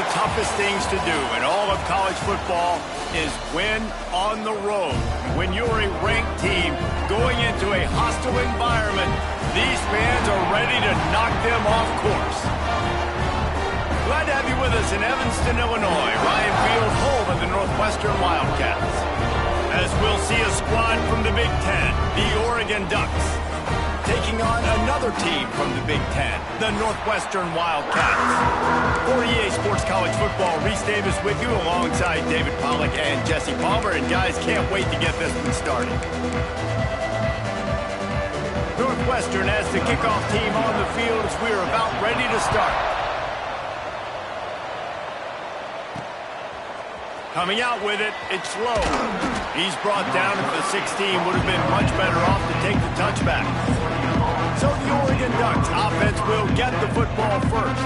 the toughest things to do in all of college football is win on the road. When you're a ranked team going into a hostile environment, these fans are ready to knock them off course. Glad to have you with us in Evanston, Illinois. Ryan Field, home of the Northwestern Wildcats. As we'll see a squad from the Big Ten, the Oregon Ducks, taking on another team from the Big Ten, the Northwestern Wildcats. For EA Sports College Football, Reese Davis with you alongside David Pollack and Jesse Palmer. And guys, can't wait to get this one started. Northwestern as the kickoff team on the field as we are about ready to start. Coming out with it, it's low. He's brought down at the 16, would have been much better off to take the touchback. So the Oregon Ducks offense will get the football first.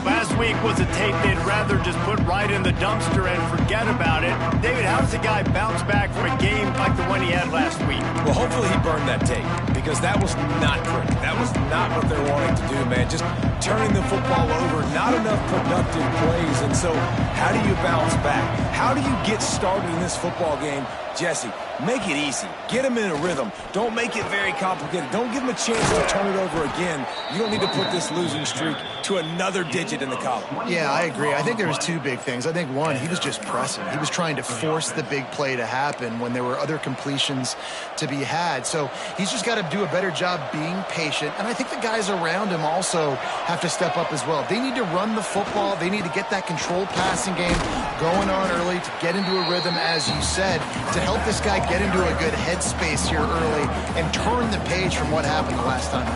Last week was a tape they'd rather just put right in the dumpster and forget about it. David, how does a guy bounce back from a game like the one he had last week? Well, hopefully he burned that tape, because that was not pretty. That was not what they're wanting to do, man. Just turning the football over, not enough productive plays. And so how do you bounce back? How do you get started in this football game? Jesse, make it easy. Get him in a rhythm. Don't make it very complicated. Don't give him a chance to turn it over again. You don't need to put this losing streak to another digit in the column. Yeah, I agree. I think there was two big things. I think, one, he was just pressing. He was trying to force the big play to happen when there were other completions to be had. So he's just got to do a better job being patient. And I think the guys around him also have to step up as well. They need to run the football. They need to get that controlled passing game going on early to get into a rhythm, as you said, to help this guy get into a good headspace here early and turn the page from what happened the last time.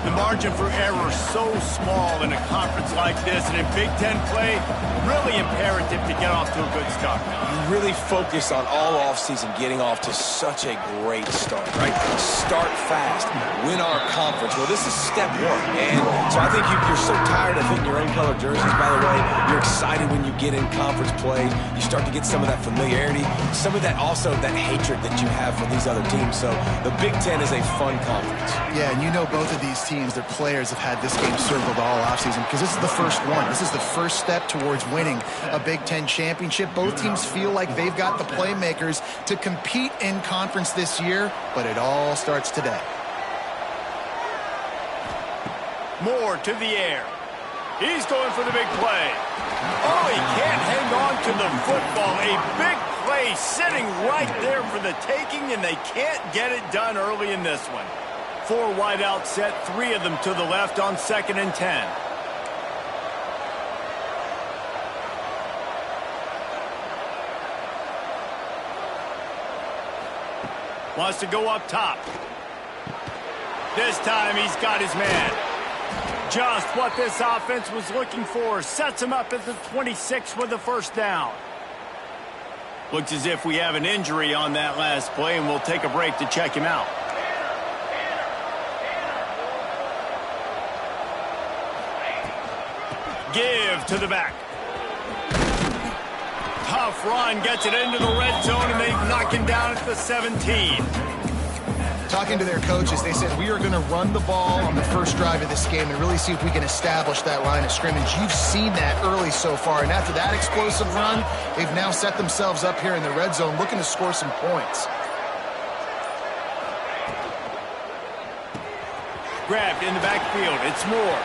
The margin for error so small in a conference like this, and in Big Ten play, really imperative to get off to a good start. You really focus on all offseason getting off to such a great start, right? Start fast, win our conference. Well, this is step one, and so I think you're so tired of hitting your own color jerseys, by the way. You're excited when you get in conference play. You start to get some of that familiarity, some of that also that hatred that you have for these other teams. So the Big Ten is a fun conference. Yeah, and you know both of these teams, their players have had this game circled all offseason because this is the first one. This is the first step towards winning a Big Ten championship. Both teams feel like they've got the playmakers to compete in conference this year, but it all starts today. Moore to the air. He's going for the big play. Oh, he can't hang on to the football. A big play sitting right there for the taking, and they can't get it done early in this one. 4 wide out set, 3 of them to the left on 2nd and 10. Wants to go up top. This time he's got his man. Just what this offense was looking for. Sets him up at the 26 with the first down. Looks as if we have an injury on that last play, and we'll take a break to check him out. Give to the back. Tough run, gets it into the red zone, and they knock him down at the 17. Talking to their coaches, they said, we are going to run the ball on the first drive of this game and really see if we can establish that line of scrimmage. You've seen that early so far, and after that explosive run, they've now set themselves up here in the red zone looking to score some points. Grabbed in the backfield, it's Moore.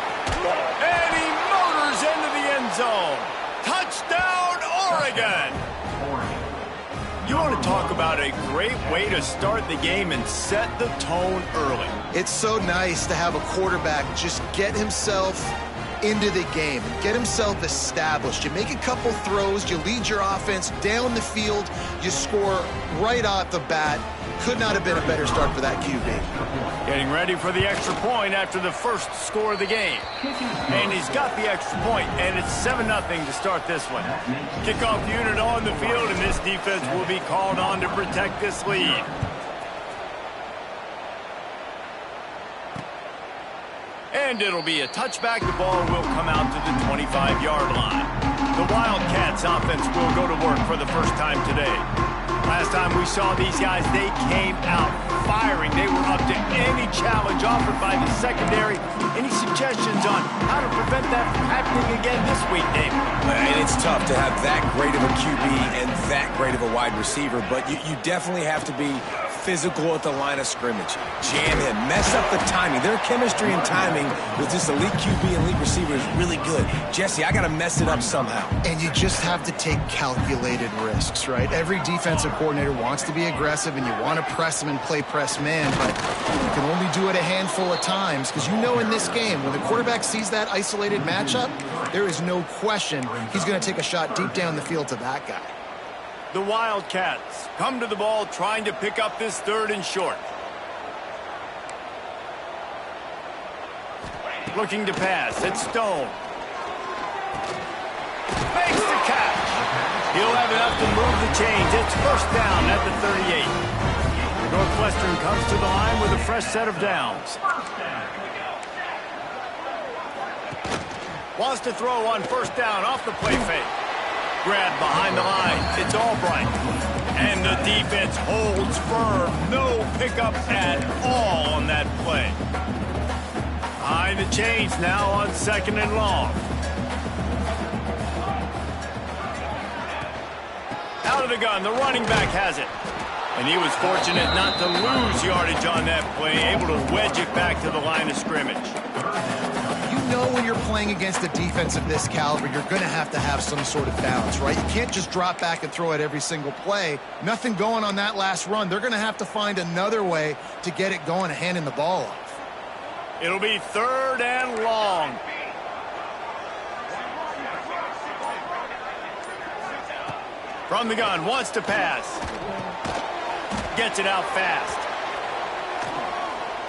And he motors into the end zone. Touchdown, Oregon! You want to talk about a great way to start the game and set the tone early. It's so nice to have a quarterback just get himself into the game, get himself established. You make a couple throws, you lead your offense down the field, you score right off the bat. Could not have been a better start for that QB. Getting ready for the extra point after the first score of the game. And he's got the extra point, and it's 7-0 to start this one. Kickoff unit on the field, and this defense will be called on to protect this lead. And it'll be a touchback. The ball will come out to the 25-yard line. The Wildcats offense will go to work for the first time today. Last last time we saw these guys, they came out firing. They were up to any challenge offered by the secondary. Any suggestions on how to prevent that from happening again this week, Dave? And it's tough to have that great of a QB and that great of a wide receiver, but you definitely have to be physical at the line of scrimmage. Jam him. Mess up the timing. Their chemistry and timing with this elite QB and elite receiver is really good. Jesse, I got to mess it up somehow. And you just have to take calculated risks, right? Every defensive coordinator wants to be aggressive, and you want to press them and play press man, but you can only do it a handful of times because you know in this game, when the quarterback sees that isolated matchup, there is no question he's going to take a shot deep down the field to that guy. The Wildcats come to the ball trying to pick up this 3rd and short. Looking to pass. It's Stone. Makes the catch. He'll have enough to move the chains. It's 1st down at the 38. Northwestern comes to the line with a fresh set of downs. Wants to throw on 1st down off the play fake. Grab behind the line. It's Albright. And the defense holds firm. No pickup at all on that play. Behind the chains now on 2nd and long. Out of the gun. The running back has it. And he was fortunate not to lose yardage on that play. Able to wedge it back to the line of scrimmage. You know when you're playing against a defense of this caliber, you're going to have some sort of balance, right? You can't just drop back and throw it every single play. Nothing going on that last run. They're going to have to find another way to get it going, handing the ball off. It'll be 3rd and long. From the gun, wants to pass. Gets it out fast.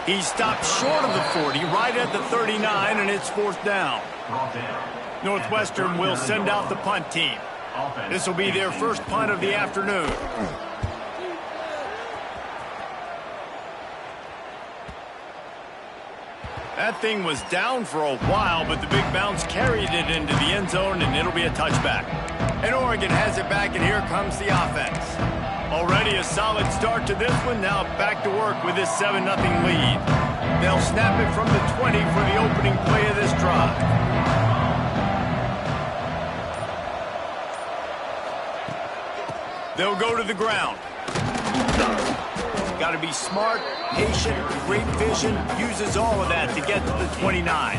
He stopped short of the 40, right at the 39, and it's 4th down. Northwestern will send out the punt team. This will be their first punt of the afternoon. That thing was down for a while, but the big bounce carried it into the end zone, and it'll be a touchback. And Oregon has it back, and here comes the offense. Already a solid start to this one. Now back to work with this 7-0 lead. They'll snap it from the 20 for the opening play of this drive. They'll go to the ground. Got to be smart, patient, great vision. Uses all of that to get to the 29.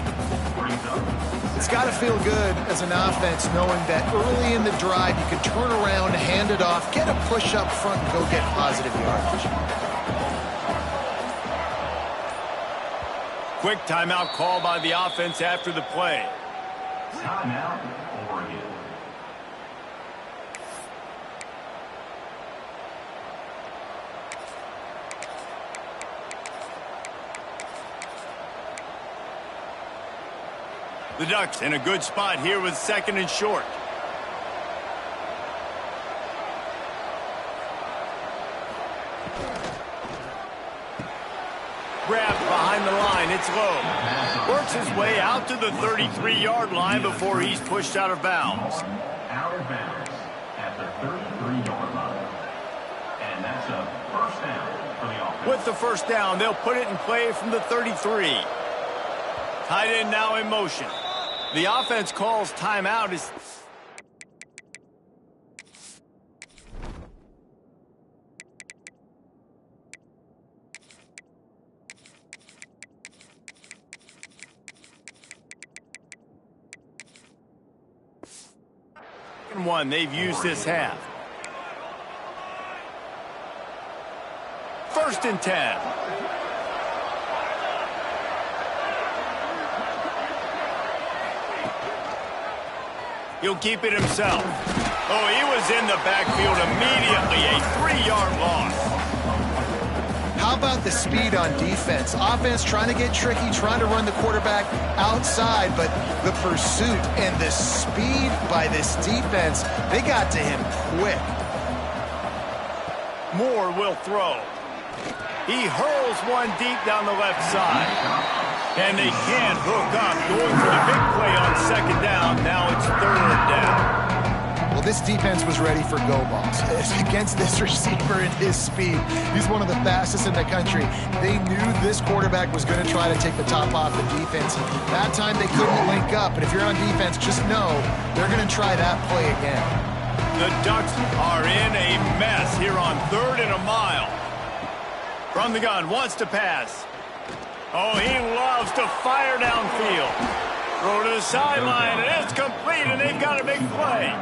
It's got to feel good as an offense knowing that early in the drive you can turn around, hand it off, get a push up front, and go get positive yardage. Quick timeout call by the offense after the play. Timeout, Oregon. The Ducks in a good spot here with 2nd and short. Grabbed behind the line. It's low. Works his way out to the 33-yard line before he's pushed out of bounds. Out of bounds at the 33-yard line. And that's a 1st down for the offense. With the 1st down, they'll put it in play from the 33. Tight end now in motion. The offense calls timeout. One they've used this half. 1st and 10. He'll keep it himself. Oh, he was in the backfield immediately. A 3-yard loss. How about the speed on defense? Offense trying to get tricky, trying to run the quarterback outside, but the pursuit and the speed by this defense, they got to him quick. Moore will throw. He hurls one deep down the left side. And they can't hook up. Going for the big play on 2nd down. Now it's 3rd down. Well, this defense was ready for go balls. Against this receiver and his speed, he's one of the fastest in the country. They knew this quarterback was going to try to take the top off the defense. That time they couldn't link up, but if you're on defense, just know they're going to try that play again. The Ducks are in a mess here on 3rd and a mile. From the gun, wants to pass. Oh, he loves to fire downfield. Throw to the sideline, and it's complete, and they've got a big play.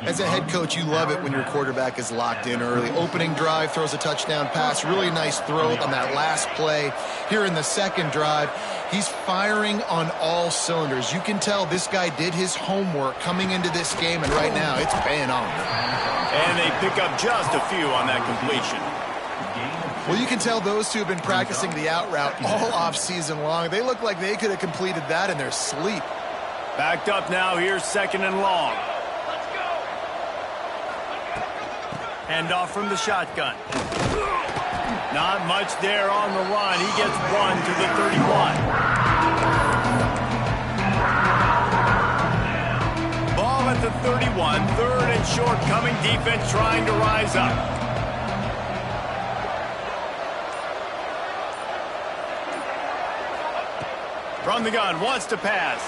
As a head coach, you love it when your quarterback is locked in early. Opening drive, throws a touchdown pass. Really nice throw on that last play. Here in the second drive, he's firing on all cylinders. You can tell this guy did his homework coming into this game, and right now it's paying off. And they pick up just a few on that completion. Well, you can tell those two have been practicing the out route all off-season long. They look like they could have completed that in their sleep. Backed up now, here's 2nd and long. Handoff from the shotgun. Not much there on the run. He gets 1 to the 31. Ball at the 31. 3rd and short coming. Defense trying to rise up. From the gun, wants to pass.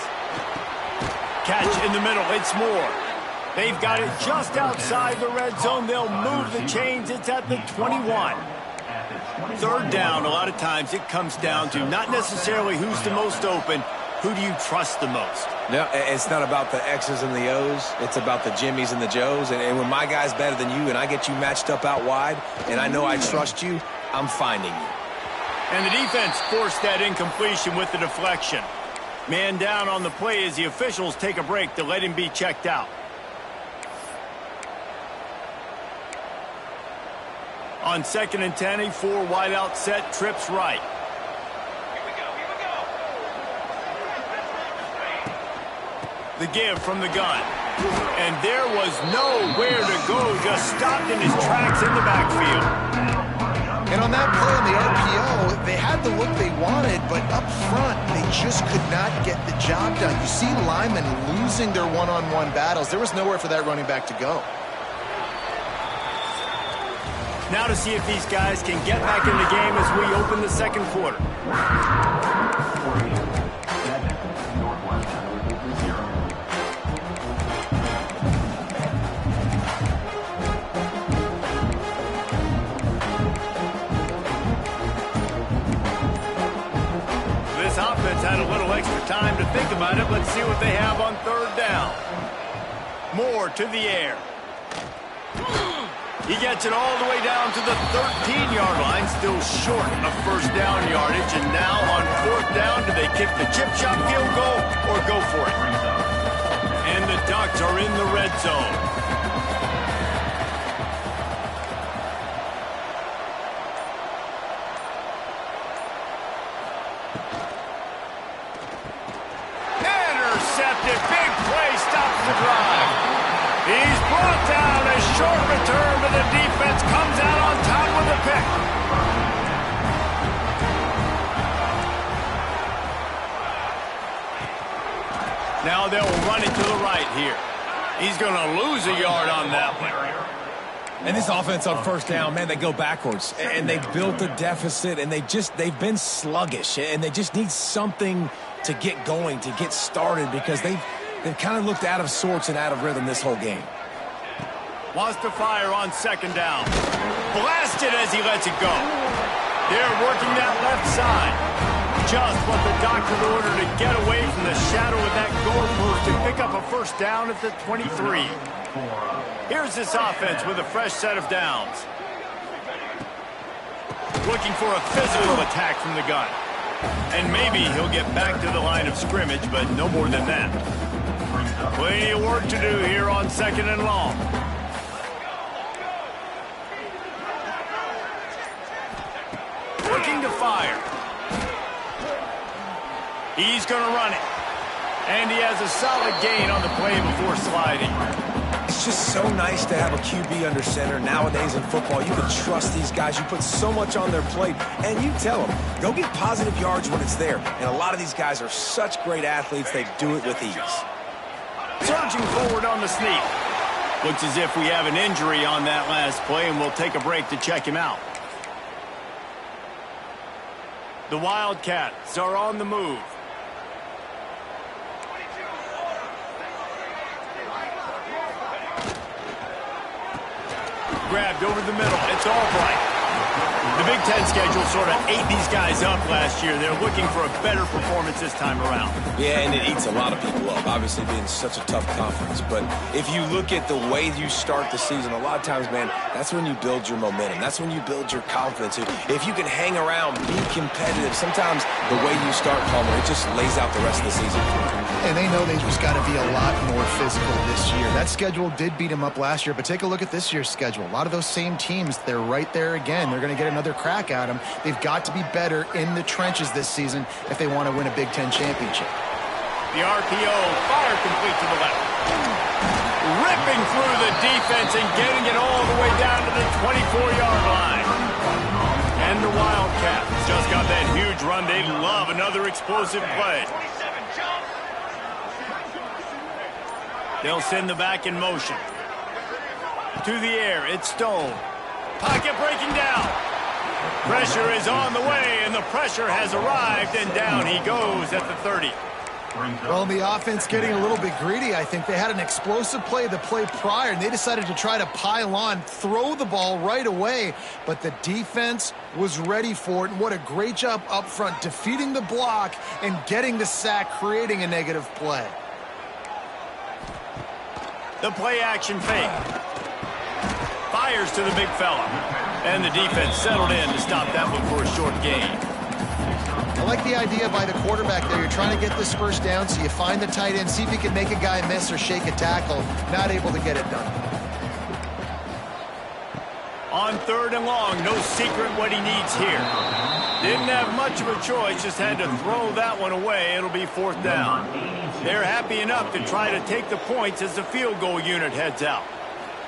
Catch in the middle, it's Moore. They've got it just outside the red zone. They'll move the chains. It's at the 21. 3rd down, a lot of times it comes down to not necessarily who's the most open, who do you trust the most? No, it's not about the X's and the O's. It's about the Jimmies and the Joes. And when my guy's better than you and I get you matched up out wide and I know I trust you, I'm finding you. And the defense forced that incompletion with the deflection. Man down on the play as the officials take a break to let him be checked out. On 2nd and 10, a 4 wide out set, trips right. The give from the gun. And there was nowhere to go, just stopped in his tracks in the backfield. And on that play on the RPO, they had the look they wanted, but up front, they just could not get the job done. You see Lyman losing their one-on-one battles. There was nowhere for that running back to go. Now to see if these guys can get back in the game as we open the 2nd quarter. This offense had a little extra time to think about it. Let's see what they have on 3rd down. Moore to the air. He gets it all the way down to the 13-yard line, still short of 1st down yardage. And now on 4th down, do they kick the chip shot field goal or go for it? And the Ducks are in the red zone. Intercepted, big play, stops the drive. He's brought down, a short return, but the defense comes out on top with the pick. Now they'll run it to the right here. He's going to lose a yard on that one. And this offense on 1st down, man, they go backwards. And they built a deficit, and they've been sluggish. And they just need something to get going, to get started, because they've kind of looked out of sorts and out of rhythm this whole game. Wants to fire on 2nd down. Blasted as he lets it go. They're working that left side. Just what the doctor ordered to get away from the shadow of that goalpost and pick up a 1st down at the 23. Here's this offense with a fresh set of downs. Looking for a physical attack from the gun. And maybe he'll get back to the line of scrimmage, but no more than that. Plenty of work to do here on 2nd and long. Looking to fire. He's going to run it. And he has a solid gain on the play before sliding. It's just so nice to have a QB under center. Nowadays in football, you can trust these guys. You put so much on their plate, and you tell them, go get positive yards when it's there. And a lot of these guys are such great athletes, they do it with ease. Surging forward on the sneak. Looks as if we have an injury on that last play, and we'll take a break to check him out. The Wildcats are on the move. Grabbed over the middle. It's Albright. The Big Ten schedule sort of ate these guys up last year. They're looking for a better performance this time around. Yeah, and it eats a lot of people up, obviously being such a tough conference. But if you look at the way you start the season, a lot of times, man, that's when you build your momentum. That's when you build your confidence. If you can hang around, be competitive, sometimes the way you start, Palmer, it just lays out the rest of the season. And they know they just got to be a lot more physical this year. That schedule did beat them up last year, but take a look at this year's schedule. A lot of those same teams, they're right there again. They're going to get another crack at them. They've got to be better in the trenches this season if they want to win a Big Ten championship. The RPO, fire complete to the left. Ripping through the defense and getting it all the way down to the 24-yard line. And the Wildcats just got that huge run. They love another explosive play. They'll send the back in motion. To the air, it's Stone. Pocket breaking down. Pressure is on the way, and the pressure has arrived, and down he goes at the 30. Well, the offense getting a little bit greedy. I think they had an explosive play the play prior, and they decided to try to pile on, throw the ball right away, but the defense was ready for it, and what a great job up front, defeating the block and getting the sack, creating a negative play. The play-action fake. Fires to the big fella. And the defense settled in to stop that one for a short gain. I like the idea by the quarterback there. You're trying to get this first down, so you find the tight end, see if you can make a guy miss or shake a tackle. Not able to get it done. On 3rd and long, no secret what he needs here. Didn't have much of a choice, just had to throw that one away. It'll be 4th down. They're happy enough to try to take the points as the field goal unit heads out.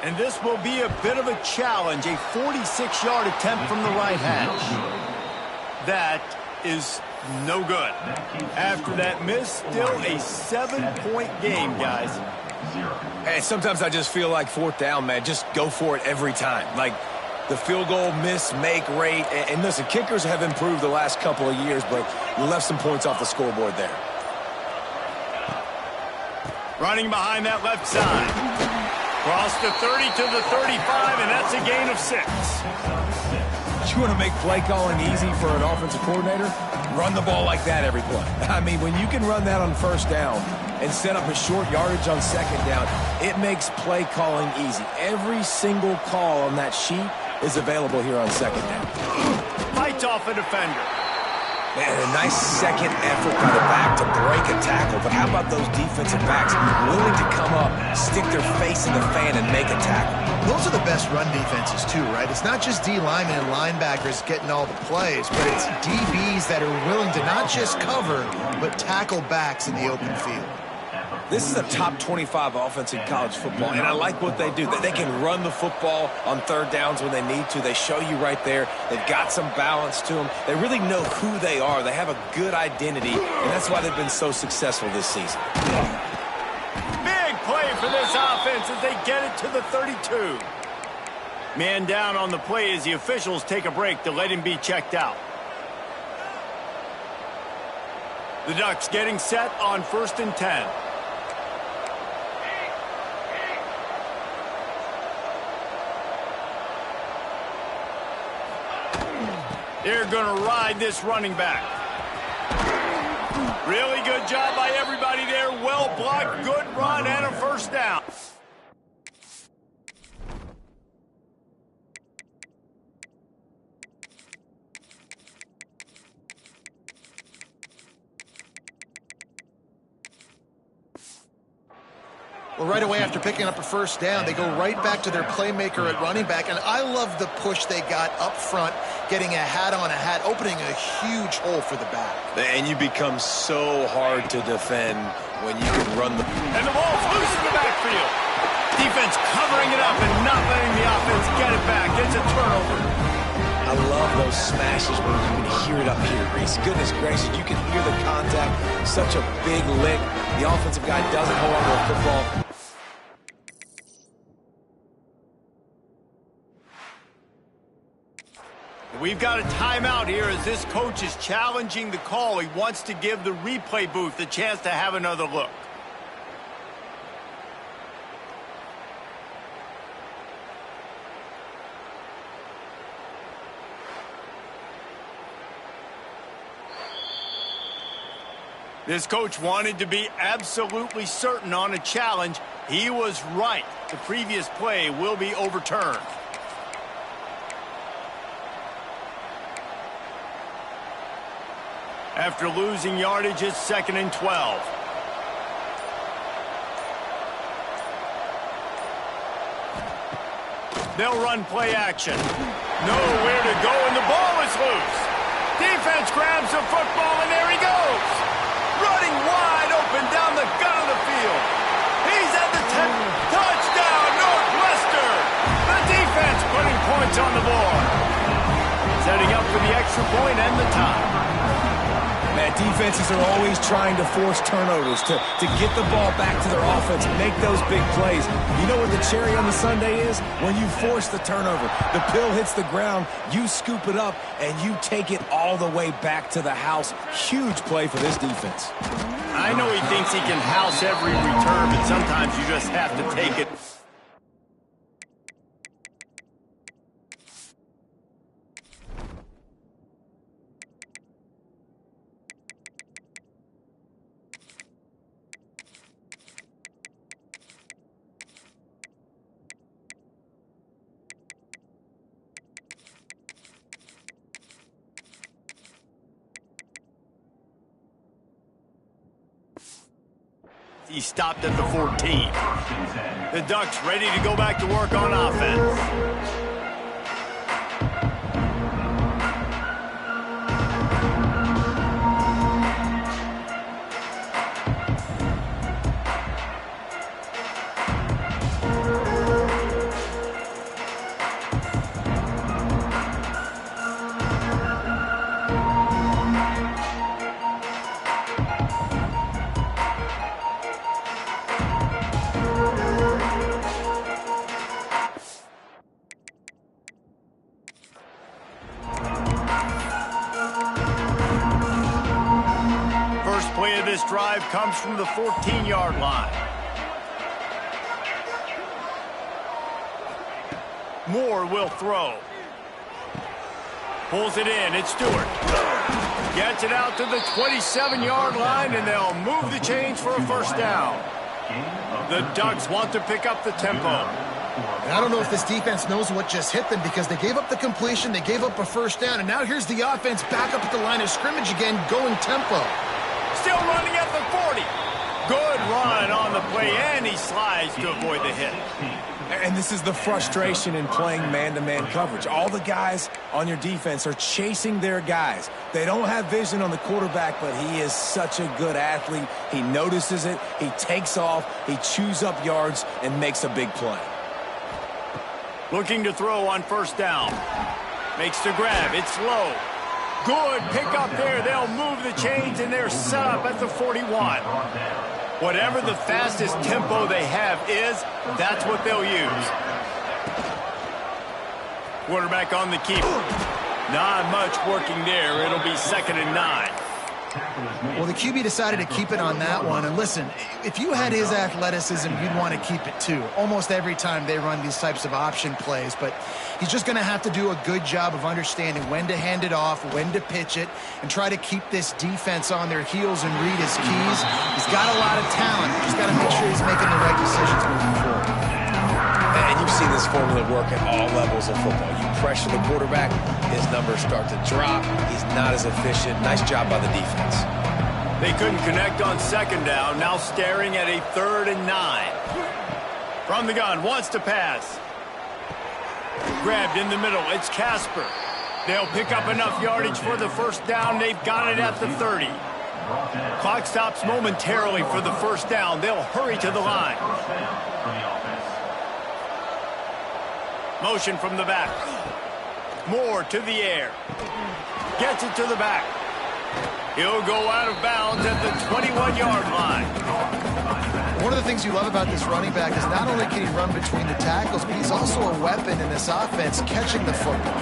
And this will be a bit of a challenge, a 46-yard attempt from the right hash. That is no good. After that miss, still a 7-point game, guys. Hey, sometimes I just feel like 4th down, man. Just go for it every time. Like the field goal miss, make rate. And listen, kickers have improved the last couple of years, but you left some points off the scoreboard there. Running behind that left side. Cross the 30 to the 35, and that's a gain of 6. You want to make play calling easy for an offensive coordinator? Run the ball like that every play. I mean, when you can run that on 1st down and set up a short yardage on 2nd down, it makes play calling easy. Every single call on that sheet is available here on 2nd down. Fights off a defender. Man, a nice second effort by the back to break a tackle, but how about those defensive backs willing to come up, stick their face in the fan, and make a tackle? Those are the best run defenses too, right? It's not just D linemen and linebackers getting all the plays, but it's DBs that are willing to not just cover, but tackle backs in the open field. This is a top 25 offense in college football, and I like what they do. They can run the football on 3rd downs when they need to. They show you right there. They've got some balance to them. They really know who they are. They have a good identity, and that's why they've been so successful this season. Big play for this offense as they get it to the 32. Man down on the play as the officials take a break to let him be checked out. The Ducks getting set on 1st and 10. They're going to ride this running back. Really good job by everybody there. Well blocked, good run, and a 1st down. Well, right away after picking up a 1st down, they go right back to their playmaker at running back. And I love the push they got up front, getting a hat on a hat, opening a huge hole for the back. And you become so hard to defend when you can run the... And the ball's loose in the backfield. Defense covering it up and not letting the offense get it back. It's a turnover. I love those smashes where you can hear it up here, Reese. Goodness gracious, you can hear the contact. Such a big lick. The offensive guy doesn't hold on to the football. We've got a timeout here as this coach is challenging the call. He wants to give the replay booth a chance to have another look. This coach wanted to be absolutely certain on a challenge. He was right. The previous play will be overturned. After losing yardage, it's 2nd and 12. They'll run play action. Nowhere to go, and the ball is loose. Defense grabs the football, and there he goes. Running wide open down the gut of the field. He's at the 10. Touchdown, Northwestern. The defense putting points on the board. Setting up for the extra point and the tie. Man, defenses are always trying to force turnovers to get the ball back to their offense, make those big plays. You know what the cherry on the sundae is? When you force the turnover. The pill hits the ground, you scoop it up, and you take it all the way back to the house. Huge play for this defense. I know he thinks he can house every return, but sometimes you just have to take it. He stopped at the 14. The Ducks ready to go back to work on offense. This drive comes from the 14-yard line. Moore will throw. Pulls it in. It's Stewart. Gets it out to the 27-yard line, and they'll move the chains for a first down. The Ducks want to pick up the tempo. And I don't know if this defense knows what just hit them because they gave up the completion, they gave up a first down, and now here's the offense back up at the line of scrimmage again, going tempo. Still running at the 40. Good run on the play, and he slides to avoid the hit. And this is the frustration in playing man-to-man coverage. All the guys on your defense are chasing their guys. They don't have vision on the quarterback, but he is such a good athlete. He notices it, he takes off, he chews up yards, and makes a big play. Looking to throw on first down. Makes the grab. It's low. Good pick up there. They'll move the chains, and they're set up at the 41. Whatever the fastest tempo they have is, that's what they'll use. Quarterback on the keep. Not much working there. It'll be 2nd and 9. Well, the QB decided to keep it on that one. And listen, if you had his athleticism, you'd want to keep it too. Almost every time they run these types of option plays. But he's just going to have to do a good job of understanding when to hand it off, when to pitch it, and try to keep this defense on their heels and read his keys. He's got a lot of talent. Just got to make sure he's making the right decisions moving forward. And you've seen this formula work at all levels of football. You pressure the quarterback, his numbers start to drop. He's not as efficient. Nice job by the defense. They couldn't connect on 2nd down. Now staring at a 3rd and 9. From the gun, wants to pass. Grabbed in the middle. It's Casper. They'll pick up enough yardage for the first down. They've got it at the 30. Clock stops momentarily for the first down. They'll hurry to the line. Motion from the back. Moore to the air. Gets it to the back. He'll go out of bounds at the 21-yard line. One of the things you love about this running back is not only can he run between the tackles, but he's also a weapon in this offense catching the football.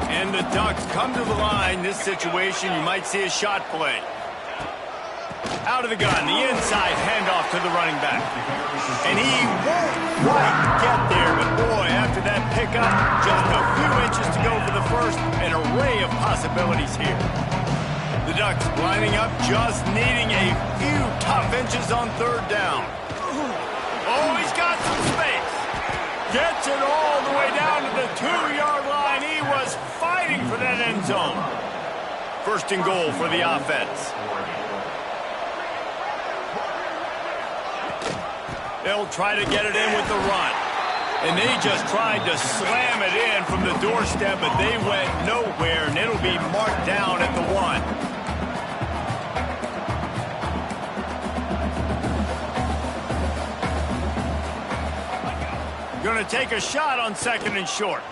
And the Ducks come to the line. This situation, you might see a shot play. Out of the gun, the inside handoff to the running back. And he won't quite get there, but boy, after that pickup, just a few inches to go for the first. An array of possibilities here. The Ducks lining up, just needing a few tough inches on third down. Oh, he's got some space. Gets it all the way down to the 2-yard line. He was fighting for that end zone. First and goal for the offense. They'll try to get it in with the run. And they just tried to slam it in from the doorstep, but they went nowhere, and it'll be marked down at the 1. Going to take a shot on 2nd and short.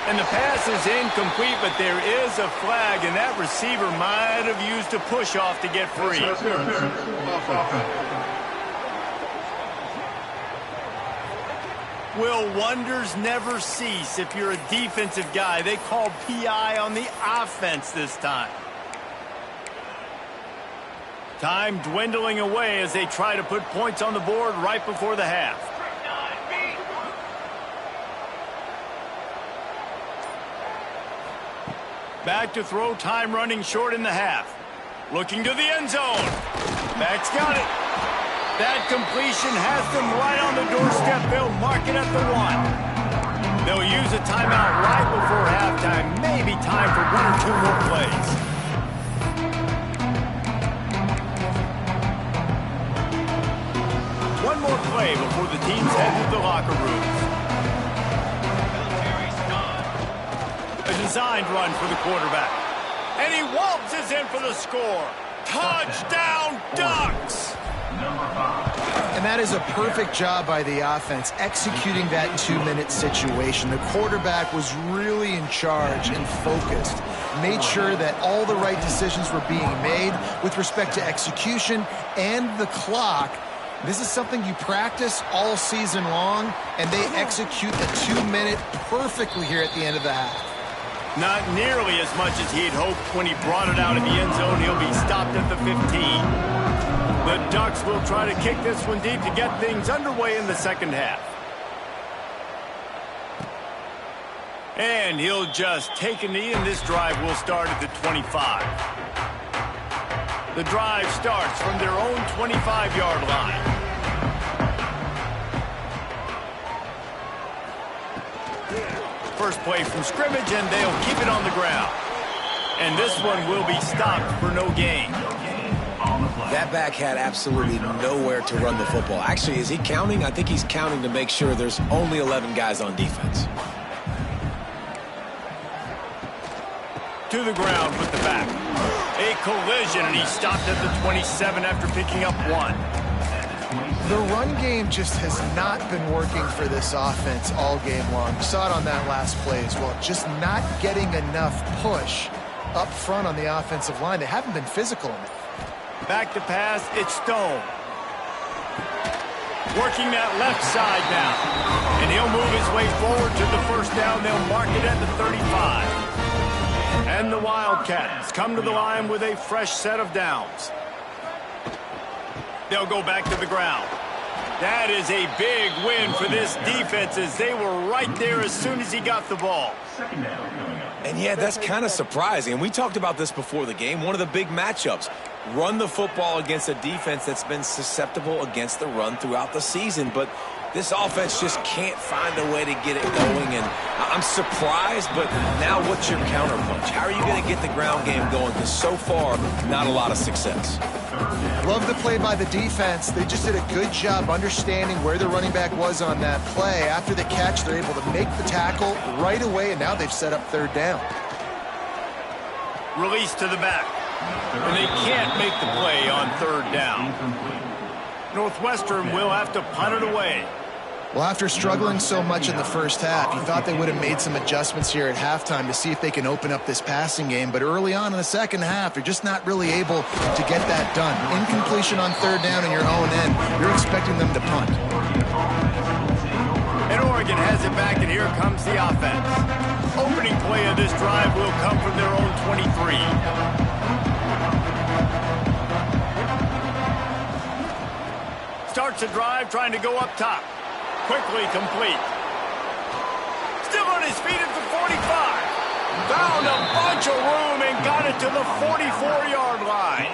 And the pass is incomplete, but there is a flag, and that receiver might have used a push-off to get free. Will wonders never cease if you're a defensive guy? They called PI on the offense this time. Time dwindling away as they try to put points on the board right before the half. Back to throw, time running short in the half. Looking to the end zone. Back's got it. That completion has them right on the doorstep. They'll mark it at the 1. They'll use a timeout right before halftime. Maybe time for 1 or 2 more plays. One more play before the teams head to the locker rooms. A designed run for the quarterback. And he waltzes in for the score. Touchdown, Ducks! And that is a perfect job by the offense, executing that 2-minute situation. The quarterback was really in charge and focused. Made sure that all the right decisions were being made with respect to execution and the clock. This is something you practice all season long, and they execute the 2-minute perfectly here at the end of the half. Not nearly as much as he'd hoped when he brought it out of the end zone. He'll be stopped at the 15. The Ducks will try to kick this one deep to get things underway in the second half. And he'll just take a knee, and this drive will start at the 25. The drive starts from their own 25-yard line. First play from scrimmage, and they'll keep it on the ground. And this one will be stopped for no gain. That back had absolutely nowhere to run the football. Actually, is he counting? I think he's counting to make sure there's only 11 guys on defense. To the ground with the back. A collision, and he stopped at the 27 after picking up 1. The run game just has not been working for this offense all game long. You saw it on that last play as well. Just not getting enough push up front on the offensive line. They haven't been physical enough. Back to pass, it's Stone. Working that left side now. And he'll move his way forward to the first down. They'll mark it at the 35. And the Wildcats come to the line with a fresh set of downs. They'll go back to the ground. That is a big win for this defense as they were right there as soon as he got the ball. And yeah, that's kind of surprising. And we talked about this before the game. One of the big matchups. Run the football against a defense that's been susceptible against the run throughout the season. But this offense just can't find a way to get it going. And I'm surprised, but now what's your counterpunch? How are you going to get the ground game going? Because so far, not a lot of success. Love the play by the defense. They just did a good job understanding where the running back was on that play. After the catch, they're able to make the tackle right away, and now they've set up third down. Release to the back. And they can't make the play on third down. Northwestern will have to punt it away. Well, after struggling so much in the first half, you thought they would have made some adjustments here at halftime to see if they can open up this passing game. But early on in the second half, they're just not really able to get that done. Incompletion on third down in your own end. You're expecting them to punt. And Oregon has it back, and here comes the offense. Opening play of drive will come from their own 23. Starts a drive trying to go up top. Quickly complete. Still on his feet at the 45. Found a bunch of room and got it to the 44-yard line.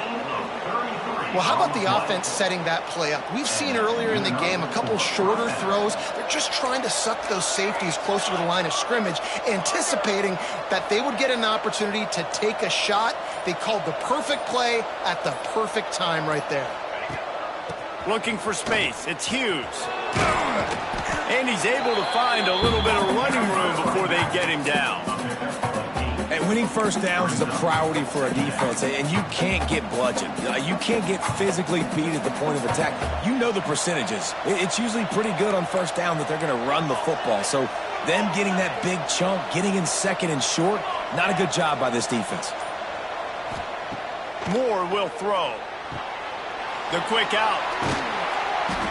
Well, how about the offense setting that play up? We've seen earlier in the game a couple shorter throws. They're just trying to suck those safeties closer to the line of scrimmage, anticipating that they would get an opportunity to take a shot. They called the perfect play at the perfect time right there. Looking for space. It's Hughes. And he's able to find a little bit of running room before they get him down. And winning first downs is a priority for a defense, and you can't get bludgeoned. You can't get physically beat at the point of attack. You know the percentages. It's usually pretty good on first down that they're going to run the football. So them getting that big chunk, getting in second and short, not a good job by this defense. Moore will throw. The quick out.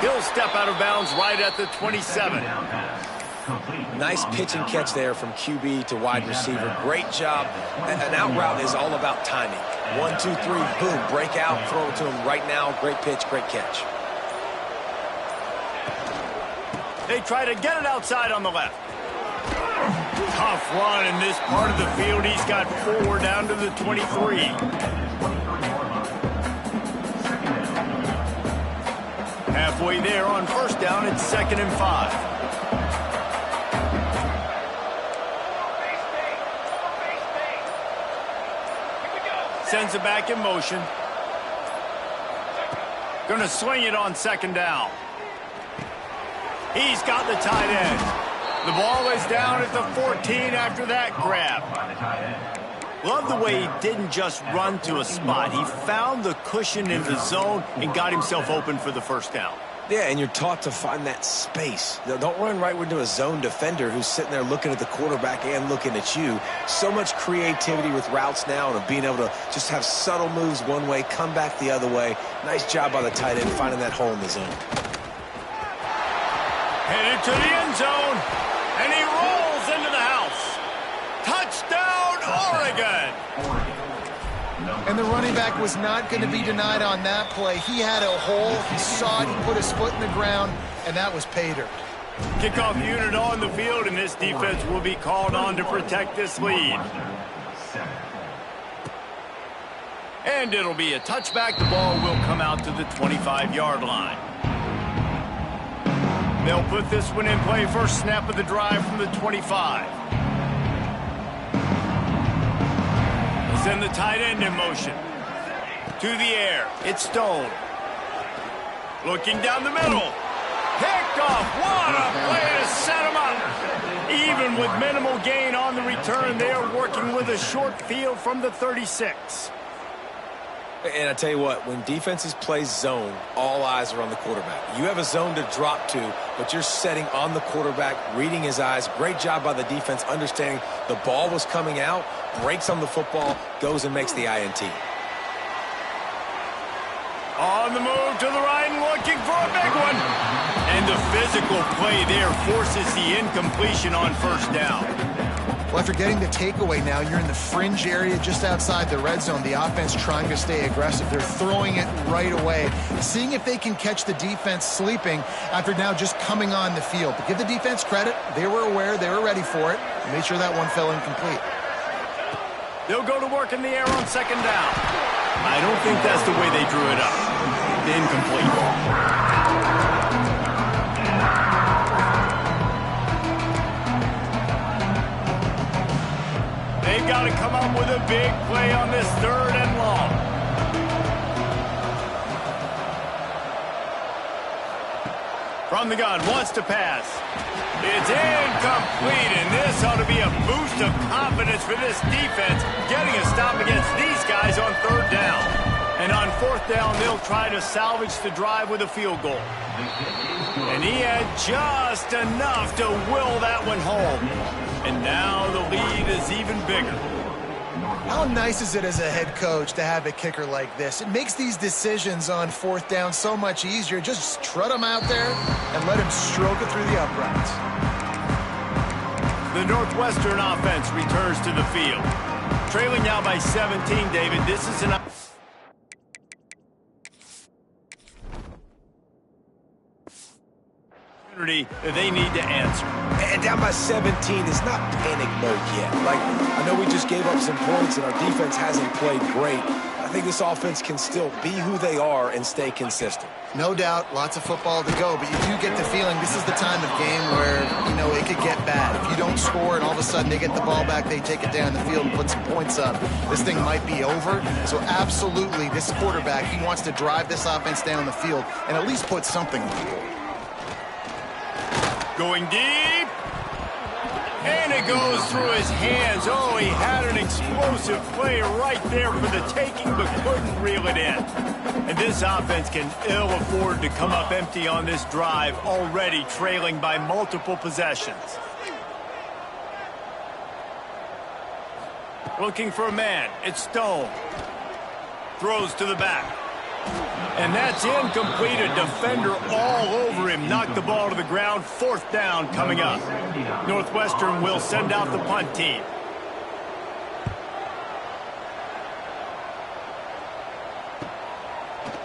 He'll step out of bounds right at the 27. Nice pitch and catch there from QB to wide receiver. Great job. An out route is all about timing. 1, 2, 3, boom, break out, throw it to him right now. Great pitch, great catch. They try to get it outside on the left. Tough run in this part of the field. He's got 4 down to the 23. Halfway there on first down, it's 2nd and 5. Sends it back in motion. Gonna swing it on 2nd down. He's got the tight end. The ball is down at the 14 after that grab. Love the way he didn't just run to a spot. He found the cushion in the zone and got himself open for the first down. Yeah, and you're taught to find that space. Don't run right into a zone defender who's sitting there looking at the quarterback and looking at you. So much creativity with routes now and being able to just have subtle moves one way, come back the other way. Nice job by the tight end finding that hole in the zone. Headed to the end zone, and he rolls into the house. Touchdown, Oregon! And the running back was not going to be denied on that play. He had a hole, he saw it, he put his foot in the ground, and that was pay dirt. Kickoff unit on the field, and this defense will be called on to protect this lead. And it'll be a touchback. The ball will come out to the 25-yard line. They'll put this one in play. First snap of the drive from the 25. Send the tight end in motion. To the air. It's Stone. Looking down the middle. Picked off. What a play to set him up. Even with minimal gain on the return, they are working with a short field from the 36. And I tell you what, when defenses play zone, all eyes are on the quarterback. You have a zone to drop to, but you're setting on the quarterback, reading his eyes. Great job by the defense, understanding the ball was coming out, breaks on the football, goes and makes the INT. On the move to the right, looking for a big one. And the physical play there forces the incompletion on first down. Well, after getting the takeaway now, you're in the fringe area just outside the red zone. The offense trying to stay aggressive. They're throwing it right away, seeing if they can catch the defense sleeping after now just coming on the field. But give the defense credit. They were aware. They were ready for it. Made sure that one fell incomplete. They'll go to work in the air on 2nd down. I don't think that's the way they drew it up. Incomplete. They've got to come up with a big play on this 3rd and long. From the gun, wants to pass. It's incomplete, and this ought to be a boost of confidence for this defense, getting a stop against these guys on 3rd down. And on 4th down, they'll try to salvage the drive with a field goal. And he had just enough to will that one home. And now the lead is even bigger. How nice is it as a head coach to have a kicker like this? It makes these decisions on 4th down so much easier. Just trot him out there and let him stroke it through the uprights. The Northwestern offense returns to the field. Trailing now by 17, David. This is an opportunity that they need to answer. And down by 17 is not panic mode yet. Like, I know we just gave up some points and our defense hasn't played great. I think this offense can still be who they are and stay consistent. No doubt, lots of football to go, but you do get the feeling this is the time of game where, you know, it could get bad. If you don't score and all of a sudden they get the ball back, they take it down the field and put some points up, this thing might be over. So absolutely, this quarterback, he wants to drive this offense down the field and at least put something on the board. Going deep. And it goes through his hands. Oh, he had an explosive play right there for the taking, but couldn't reel it in. And this offense can ill afford to come up empty on this drive, already trailing by multiple possessions. Looking for a man. It's Stone. Throws to the back. And that's incomplete. A defender all over him. Knocked the ball to the ground. 4th down coming up. Northwestern will send out the punt team.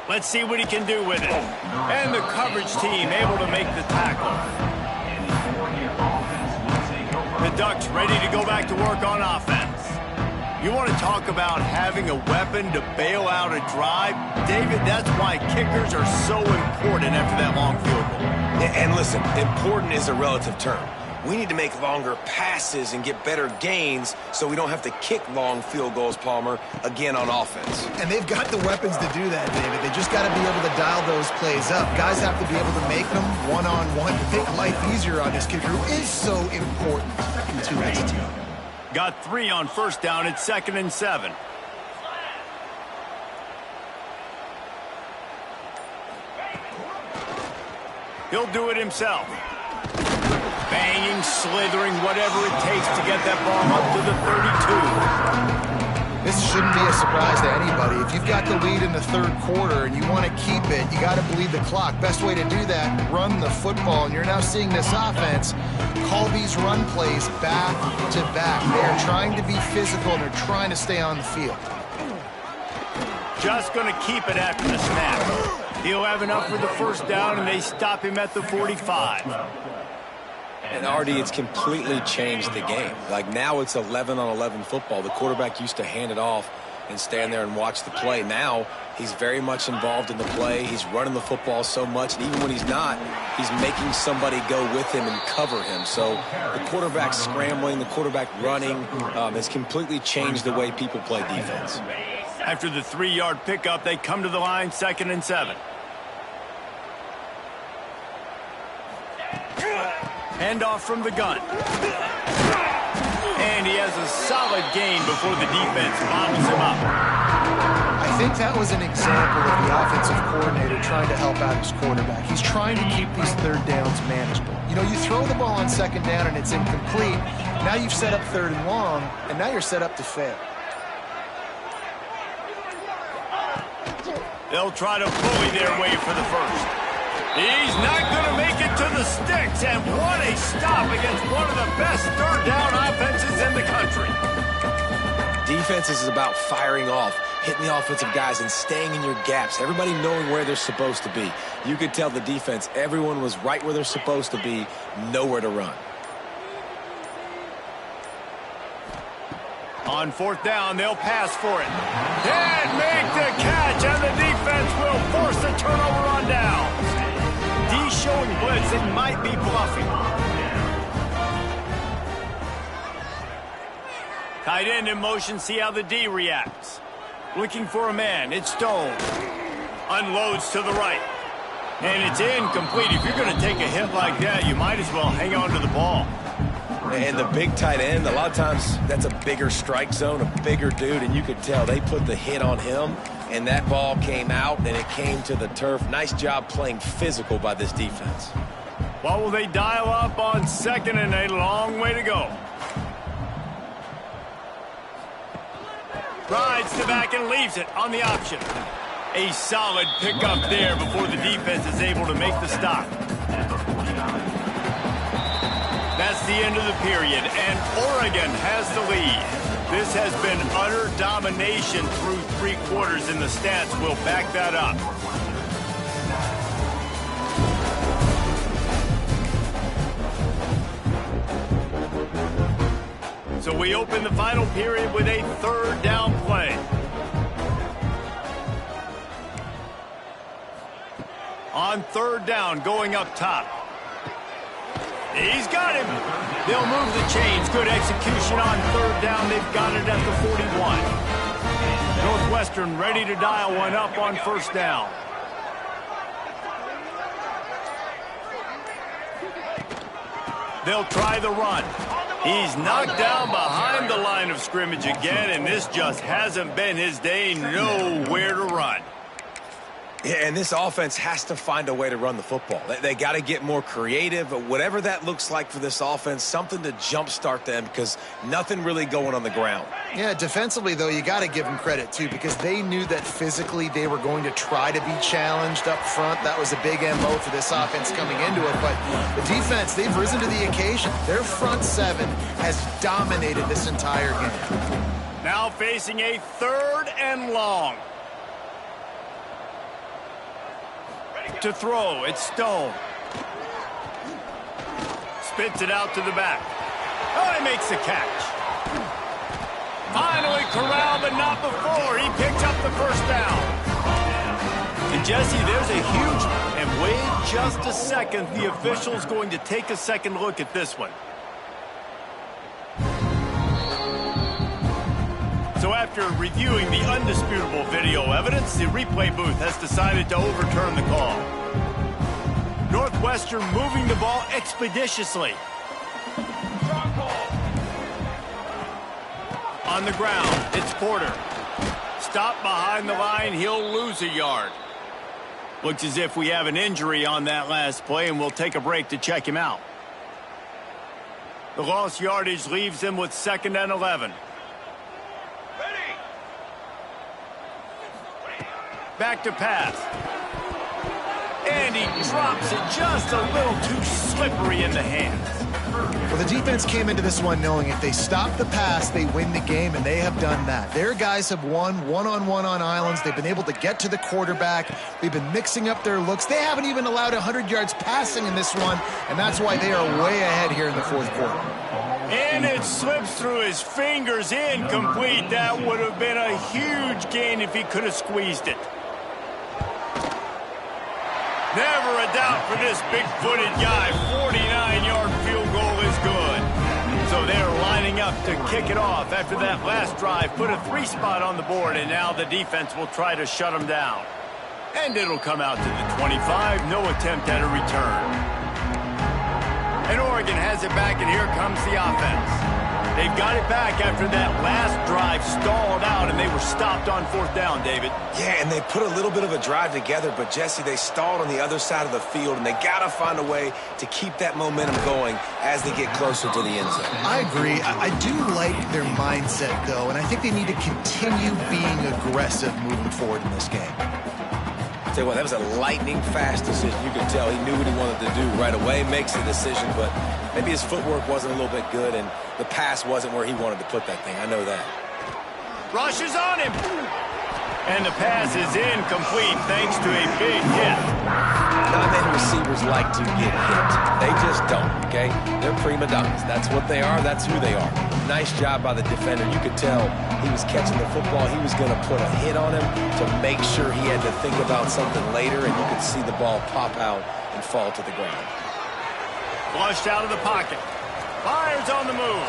Let's see what he can do with it. And the coverage team able to make the tackle. The Ducks ready to go back to work on offense. You want to talk about having a weapon to bail out a drive? David, that's why kickers are so important after that long field goal. And listen, important is a relative term. We need to make longer passes and get better gains so we don't have to kick long field goals, Palmer, again on offense. And they've got the weapons to do that, David. They just got to be able to dial those plays up. Guys have to be able to make them one-on-one to make life easier on this kicker, who is so important to his team. Got 3 on 1st down. It's 2nd and 7. He'll do it himself. Banging, slithering, whatever it takes to get that ball up to the 32. This shouldn't be a surprise to anybody. If you've got the lead in the 3rd quarter and you want to keep it, you got to bleed the clock. Best way to do that, run the football. And you're now seeing this offense call these run plays back to back. They are trying to be physical and they're trying to stay on the field. Just going to keep it after the snap. He'll have enough for the 1st down, and they stop him at the 45. And RD, it's completely changed the game. Like, now it's 11-on-11 football. The quarterback used to hand it off and stand there and watch the play. Now he's very much involved in the play. He's running the football so much, and even when he's not, he's making somebody go with him and cover him. So the quarterback scrambling, the quarterback running has completely changed the way people play defense. After the 3-yard pickup, they come to the line, 2nd and 7. Handoff from the gun. And he has a solid gain before the defense bobbles him up. I think that was an example of the offensive coordinator trying to help out his quarterback. He's trying to keep these 3rd downs manageable. You know, you throw the ball on 2nd down and it's incomplete. Now you've set up 3rd and long, and now you're set up to fail. They'll try to bully their way for the 1st. He's not going to make it to the sticks, and what a stop against one of the best 3rd down offenses in the country. Defense is about firing off, hitting the offensive guys and staying in your gaps, everybody knowing where they're supposed to be. You could tell the defense, everyone was right where they're supposed to be, nowhere to run. On 4th down, they'll pass for it. And make the catch, and the defense will force the turnover on downs. D showing blitz, it might be bluffing. Tight end in motion, see how the D reacts. Looking for a man, it's Stone. Unloads to the right. And it's incomplete. If you're going to take a hit like that, you might as well hang on to the ball. And the big tight end, a lot of times that's a bigger strike zone, a bigger dude, and you could tell they put the hit on him, and that ball came out, and it came to the turf. Nice job playing physical by this defense. What will they dial up on 2nd, and a long way to go? Rides to back and leaves it on the option. A solid pickup there before the defense is able to make the stop. That's the end of the period, and Oregon has the lead. This has been utter domination through 3 quarters, and the stats will back that up. So we open the final period with a 3rd down play. On 3rd down, going up top. He's got him. They'll move the chains. Good execution on 3rd down. They've got it at the 41. Northwestern ready to dial one up on 1st down. They'll try the run. He's knocked down behind the line of scrimmage again, and this just hasn't been his day. Nowhere to run. Yeah, and this offense has to find a way to run the football. They got to get more creative. Whatever that looks like for this offense, something to jumpstart them because nothing really going on the ground. Yeah, defensively, though, you got to give them credit, too, because they knew that physically they were going to try to be challenged up front. That was a big MO for this offense coming into it. But the defense, they've risen to the occasion. Their front 7 has dominated this entire game. Now facing a 3rd and long. To throw, it's Stone. Spits it out to the back. Oh, he makes the catch. Finally corralled, but not before. He picks up the 1st down. And Jesse, there's a huge, and wait just a second, the official's going to take a second look at this one. So after reviewing the undisputable video evidence, the replay booth has decided to overturn the call. Northwestern moving the ball expeditiously. On the ground, it's Porter. Stop behind the line, he'll lose a yard. Looks as if we have an injury on that last play, and we'll take a break to check him out. The lost yardage leaves him with 2nd and 11. Back to pass. And he drops it just a little too slippery in the hands. Well, the defense came into this one knowing if they stop the pass, they win the game, and they have done that. Their guys have won one-on-one on islands. They've been able to get to the quarterback. They've been mixing up their looks. They haven't even allowed 100 yards passing in this one, and that's why they are way ahead here in the 4th quarter. And it slips through his fingers, incomplete. That would have been a huge gain if he could have squeezed it. Never a doubt for this big-footed guy. 49-yard field goal is good. So they're lining up to kick it off after that last drive. Put a 3 spot on the board, and now the defense will try to shut them down. And it'll come out to the 25. No attempt at a return. And Oregon has it back, and here comes the offense. They've got it back after that last drive stalled out, and they were stopped on 4th down, David. Yeah, and they put a little bit of a drive together, but, Jesse, they stalled on the other side of the field, and they got to find a way to keep that momentum going as they get closer to the end zone. I agree. I do like their mindset, though, and I think they need to continue being aggressive moving forward in this game. Tell you what, that was a lightning-fast decision. You could tell he knew what he wanted to do right away, makes the decision, but maybe his footwork wasn't a little bit good, and the pass wasn't where he wanted to put that thing. I know that. Rush is on him. And the pass is incomplete thanks to a big hit. Not many receivers like to get hit. They just don't, okay? They're prima donnas. That's what they are. That's who they are. Nice job by the defender. You could tell he was catching the football. He was going to put a hit on him to make sure he had to think about something later, and you could see the ball pop out and fall to the ground. Flushed out of the pocket. Fires on the move.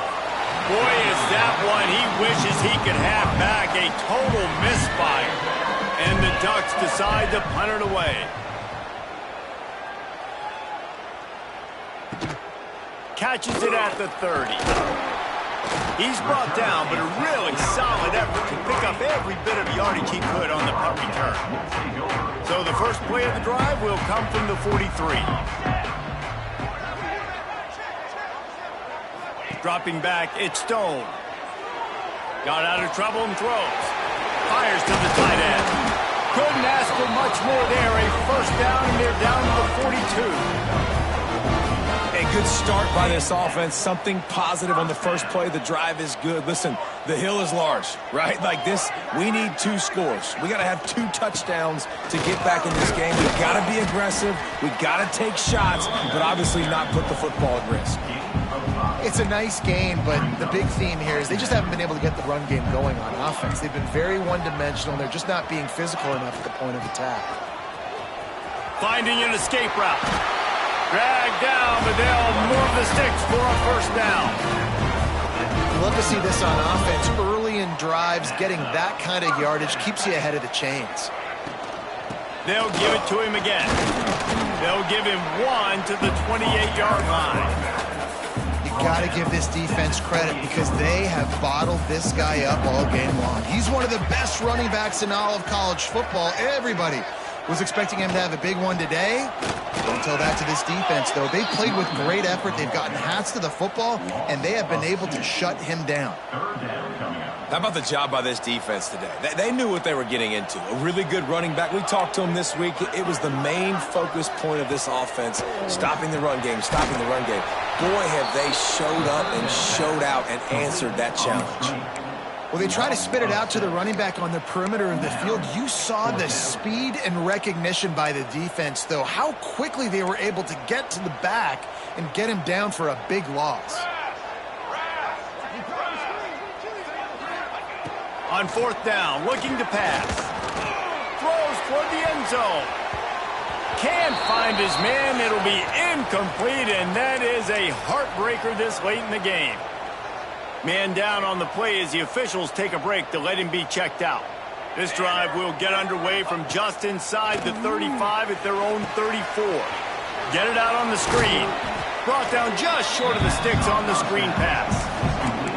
Boy, is that one he wishes he could have back. A total misfire. And the Ducks decide to punt it away. Catches it at the 30. He's brought down, but a really solid effort to pick up every bit of yardage he could on the punt return. So the first play of the drive will come from the 43. Dropping back, it's Stone. Got out of trouble and throws. Fires to the tight end. Couldn't ask for much more there. A 1st down, and they're down to the 42. A good start by this offense. Something positive on the first play. The drive is good. Listen, the hill is large, right? Like this, we need 2 scores. We got to have 2 touchdowns to get back in this game. We've got to be aggressive. We've got to take shots, but obviously not put the football at risk. It's a nice game, but the big theme here is they just haven't been able to get the run game going on offense. They've been very one-dimensional. They're just not being physical enough at the point of attack. Finding an escape route. Dragged down, but they'll move the sticks for a first down. You love to see this on offense. Early in drives, getting that kind of yardage keeps you ahead of the chains. They'll give it to him again. They'll give him 1 to the 28-yard line. You got to give this defense credit because they have bottled this guy up all game long. He's one of the best running backs in all of college football. Everybody was expecting him to have a big one today. Don't tell that to this defense, though. They played with great effort. They've gotten hats to the football, and they have been able to shut him down. How about the job by this defense today? They knew what they were getting into. A really good running back. We talked to him this week. It was the main focus point of this offense, stopping the run game, stopping the run game. Boy, have they showed up and showed out and answered that challenge. Well, they try to spit it out to the running back on the perimeter of the field. You saw the speed and recognition by the defense, though, how quickly they were able to get to the back and get him down for a big loss. On fourth down, looking to pass. Throws toward the end zone. Can't find his man. It'll be incomplete, and that is a heartbreaker this late in the game. Man down on the play as the officials take a break to let him be checked out. This drive will get underway from just inside the 35 at their own 34. Get it out on the screen. Brought down just short of the sticks on the screen pass.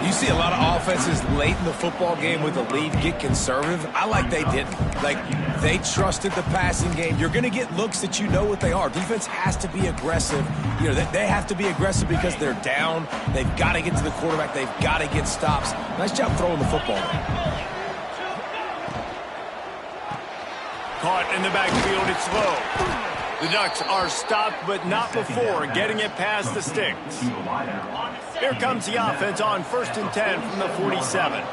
You see a lot of offenses late in the football game with a lead get conservative. I like they didn't. Like, they trusted the passing game. You're going to get looks that you know what they are. Defense has to be aggressive. You know, they have to be aggressive because they're down. They've got to get to the quarterback. They've got to get stops. Nice job throwing the football. Caught in the backfield, it's low. The Ducks are stopped, but not before getting it past the sticks. Here comes the offense on 1st and 10 from the 47.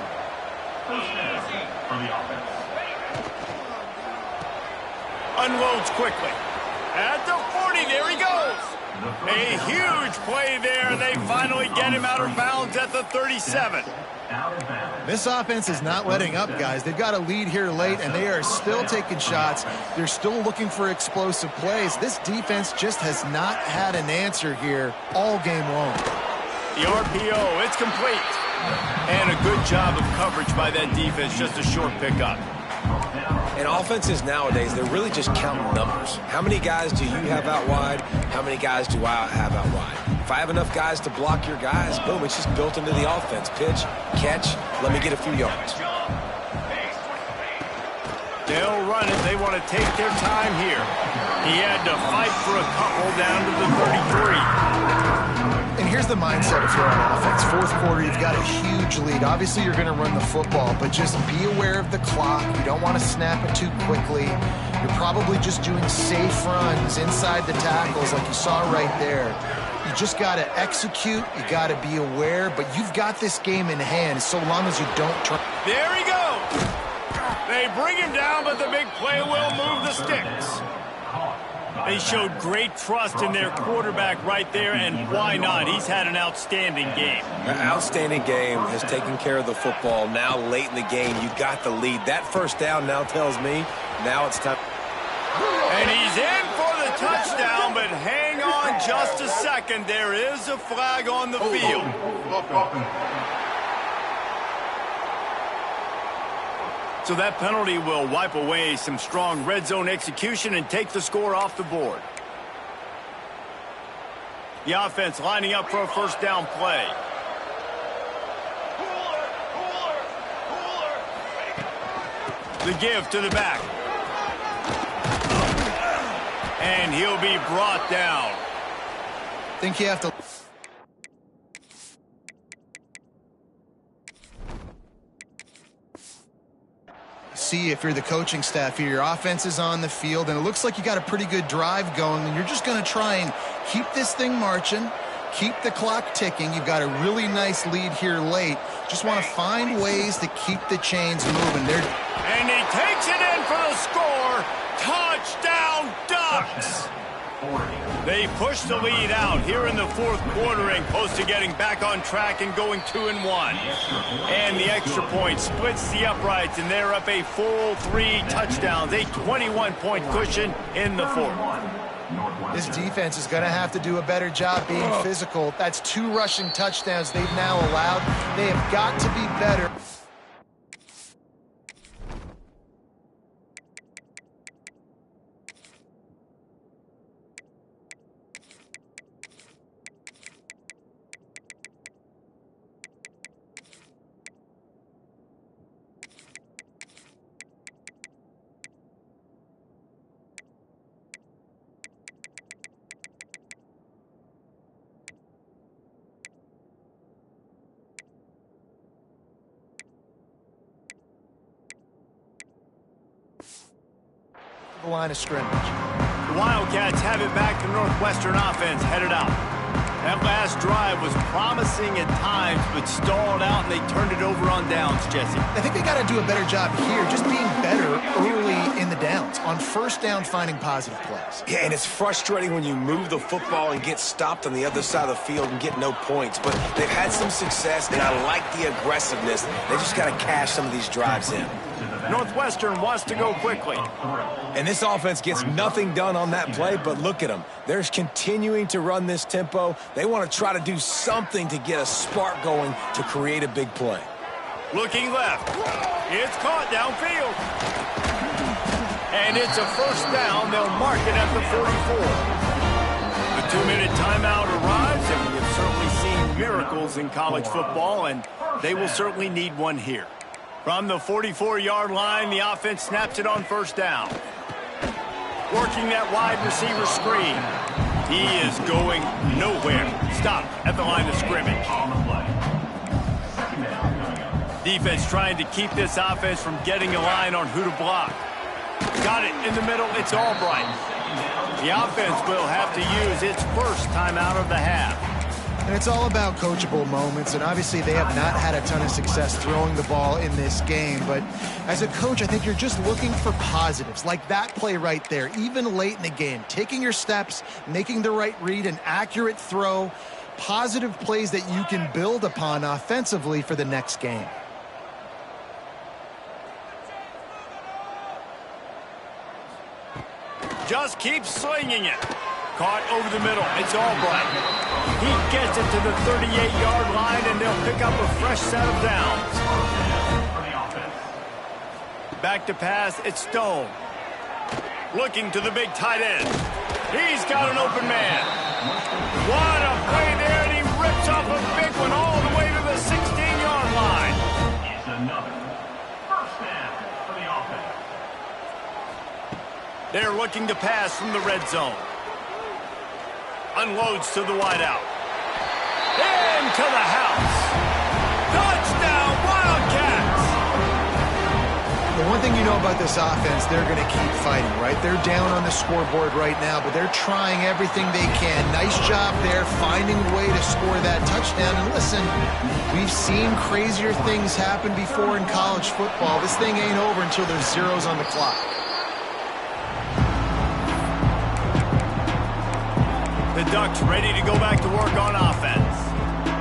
Unloads quickly. At the 40, there he goes. A huge play there. They finally get him out of bounds at the 37. This offense is not letting up, guys. They've got a lead here late, and they are still taking shots. They're still looking for explosive plays. This defense just has not had an answer here all game long. The RPO, it's complete. And a good job of coverage by that defense, just a short pickup. And offenses nowadays, they're really just counting numbers. How many guys do you have out wide? How many guys do I have out wide? If I have enough guys to block your guys, boom, it's just built into the offense. Pitch, catch, let me get a few yards. They'll run it. They want to take their time here. He had to fight for a couple down to the 33. And here's the mindset if you're on offense. Fourth quarter, you've got a huge lead. Obviously, you're going to run the football, but just be aware of the clock. You don't want to snap it too quickly. You're probably just doing safe runs inside the tackles like you saw right there. You just got to execute. You got to be aware, but you've got this game in hand so long as you don't try. There he goes. They bring him down, but the big play will move the sticks. They showed great trust in their quarterback right there, and why not? He's had an outstanding game. An outstanding game, has taken care of the football. Now late in the game, you got the lead. That first down now tells me now it's time. And he's in for the touchdown, but hang on just a second. There is a flag on the field. So that penalty will wipe away some strong red zone execution and take the score off the board. The offense lining up for a first down play. The give to the back. And he'll be brought down. Think you have to... see if you're the coaching staff here. Your offense is on the field, and it looks like you got a pretty good drive going, and you're just going to try and keep this thing marching, keep the clock ticking. You've got a really nice lead here late. Just want to find ways to keep the chains moving. And he takes it in for the score. Touchdown, Ducks! They push the lead out here in the fourth quarter and close to getting back on track and going 2-1. And the extra point splits the uprights, and they're up a full 3 touchdowns, a 21-point cushion in the fourth. This defense is going to have to do a better job being physical. That's 2 rushing touchdowns they've now allowed. They have got to be better. The line of scrimmage. The Wildcats have it back. The Northwestern offense headed out. That last drive was promising at times, but stalled out, and they turned it over on downs, Jesse. I think they got to do a better job here, just being better early in the downs. On first down, finding positive plays. Yeah, and it's frustrating when you move the football and get stopped on the other side of the field and get no points. But they've had some success, and I like the aggressiveness. They just got to cash some of these drives in. Northwestern wants to go quickly. And this offense gets nothing done on that play, but look at them. They're continuing to run this tempo. They want to try to do something to get a spark going to create a big play. Looking left. It's caught downfield. And it's a first down. They'll mark it at the 44. The 2-minute timeout arrives, and we have certainly seen miracles in college football, and they will certainly need one here. From the 44-yard line, the offense snaps it on first down. Working that wide receiver screen. He is going nowhere. Stop at the line of scrimmage. Defense trying to keep this offense from getting a line on who to block. Got it in the middle. It's Albright. The offense will have to use its first timeout of the half. And it's all about coachable moments, and obviously they have not had a ton of success throwing the ball in this game. But as a coach, I think you're just looking for positives, like that play right there, even late in the game. Taking your steps, making the right read, an accurate throw, positive plays that you can build upon offensively for the next game. Just keep slinging it. Caught over the middle. It's Albright. He gets it to the 38-yard line, and they'll pick up a fresh set of downs. Back to pass. It's Stone. Looking to the big tight end. He's got an open man. What a play there, and he rips off a big one all the way to the 16-yard line. It's another first down for the offense. They're looking to pass from the red zone. Unloads to the wideout. Into the house. Touchdown, Wildcats! The one thing you know about this offense, they're going to keep fighting, right? They're down on the scoreboard right now, but they're trying everything they can. Nice job there, finding a way to score that touchdown. And listen, we've seen crazier things happen before in college football. This thing ain't over until there's zeros on the clock. The Ducks ready to go back to work on offense.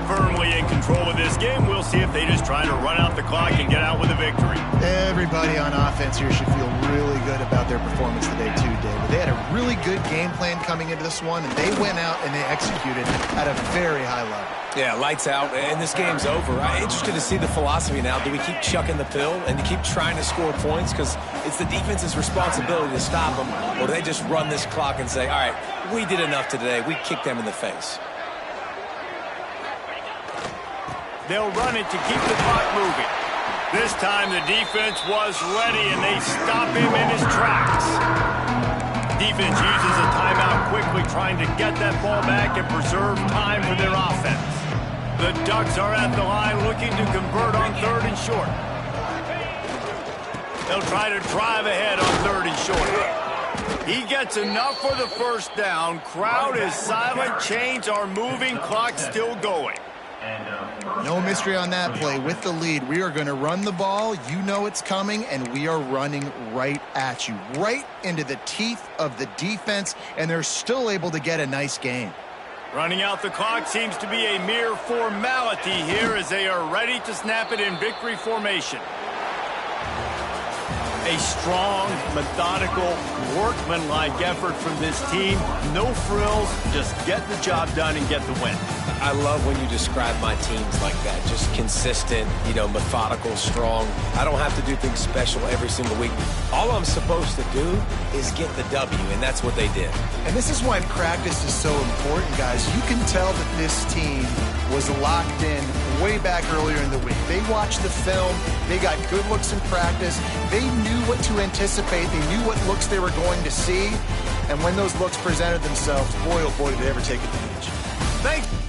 Firmly in control of this game. We'll see if they just try to run out the clock and get out with a victory. Everybody on offense here should feel really good about their performance today too, David. They had a really good game plan coming into this one, and they went out and they executed at a very high level. Yeah, lights out, and this game's over. I'm interested to see the philosophy now. Do we keep chucking the pill and keep trying to score points? Because it's the defense's responsibility to stop them. Or do they just run this clock and say, all right, we did enough today. We kicked them in the face. They'll run it to keep the clock moving. This time the defense was ready, and they stop him in his tracks. Defense uses a timeout quickly, trying to get that ball back and preserve time for their offense. The Ducks are at the line looking to convert on 3rd and short. They'll try to drive ahead on 3rd and short. He gets enough for the first down. Crowd is silent. Chains are moving. Clock still going. No mystery on that play. With the lead, we are going to run the ball. You know it's coming, and we are running right at you, right into the teeth of the defense, and they're still able to get a nice gain. Running out the clock seems to be a mere formality here as they are ready to snap it in victory formation. A strong, methodical, workmanlike effort from this team. No frills, just get the job done and get the win. I love when you describe my teams like that. Just consistent, methodical, strong. I don't have to do things special every single week. All I'm supposed to do is get the W, and that's what they did. And this is why practice is so important, guys. You can tell that this team was locked in way back earlier in the week. They watched the film. They got good looks in practice. They knew what to anticipate. They knew what looks they were going to see. And when those looks presented themselves, boy, oh boy, did they ever take advantage. Thanks.